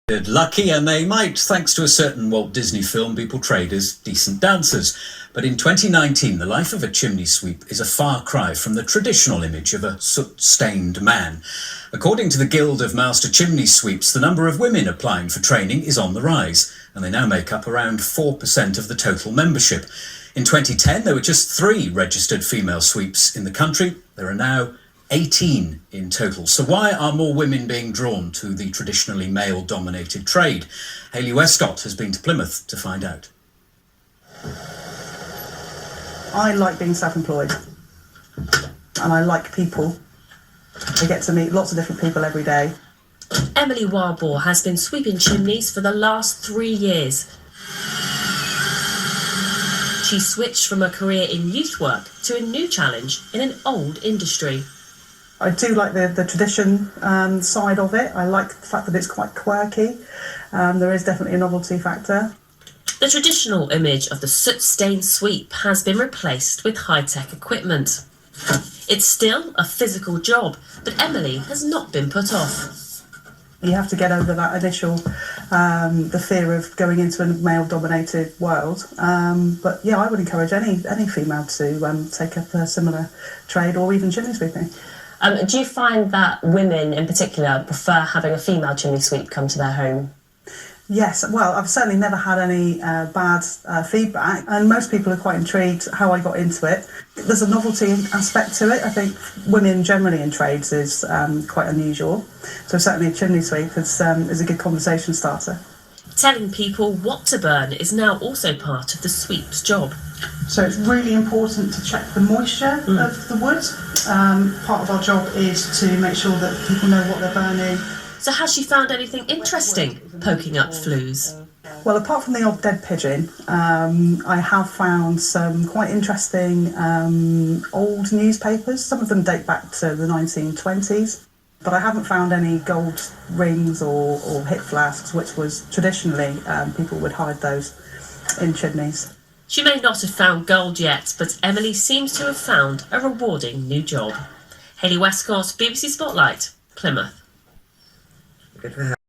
Lucky, and they might, thanks to a certain Walt Disney film, be portrayed as decent dancers. But in 2019, the life of a chimney sweep is a far cry from the traditional image of a soot-stained man. According to the Guild of Master Chimney Sweeps, the number of women applying for training is on the rise, and they now make up around 4% of the total membership. In 2010, there were just 3 registered female sweeps in the country. There are now 18 in total. So why are more women being drawn to the traditionally male-dominated trade? Hayley Westcott has been to Plymouth to find out. I like being self-employed, and I like people. I get to meet lots of different people every day. Emily Warbour has been sweeping chimneys for the last 3 years. She switched from a career in youth work to a new challenge in an old industry. I do like the tradition side of it. I like the fact that it's quite quirky. There is definitely a novelty factor. The traditional image of the soot-stained sweep has been replaced with high-tech equipment. It's still a physical job, but Emily has not been put off. You have to get over that initial, the fear of going into a male-dominated world. But yeah, I would encourage any female to take up a similar trade or even chimney sweeping. Do you find that women in particular prefer having a female chimney sweep come to their home? Yes, well, I've certainly never had any bad feedback, and most people are quite intrigued how I got into it. There's a novelty aspect to it. I think women generally in trades is quite unusual, so certainly a chimney sweep is a good conversation starter. Telling people what to burn is now also part of the sweep's job. So it's really important to check the moisture of the wood. Part of our job is to make sure that people know what they're burning. So has she found anything interesting poking up flues? Well, apart from the odd dead pigeon, I have found some quite interesting old newspapers. Some of them date back to the 1920s. But I haven't found any gold rings or hip flasks, which was traditionally, people would hide those in chimneys. She may not have found gold yet, but Emily seems to have found a rewarding new job. Hayley Westcott, BBC Spotlight, Plymouth. Good for her.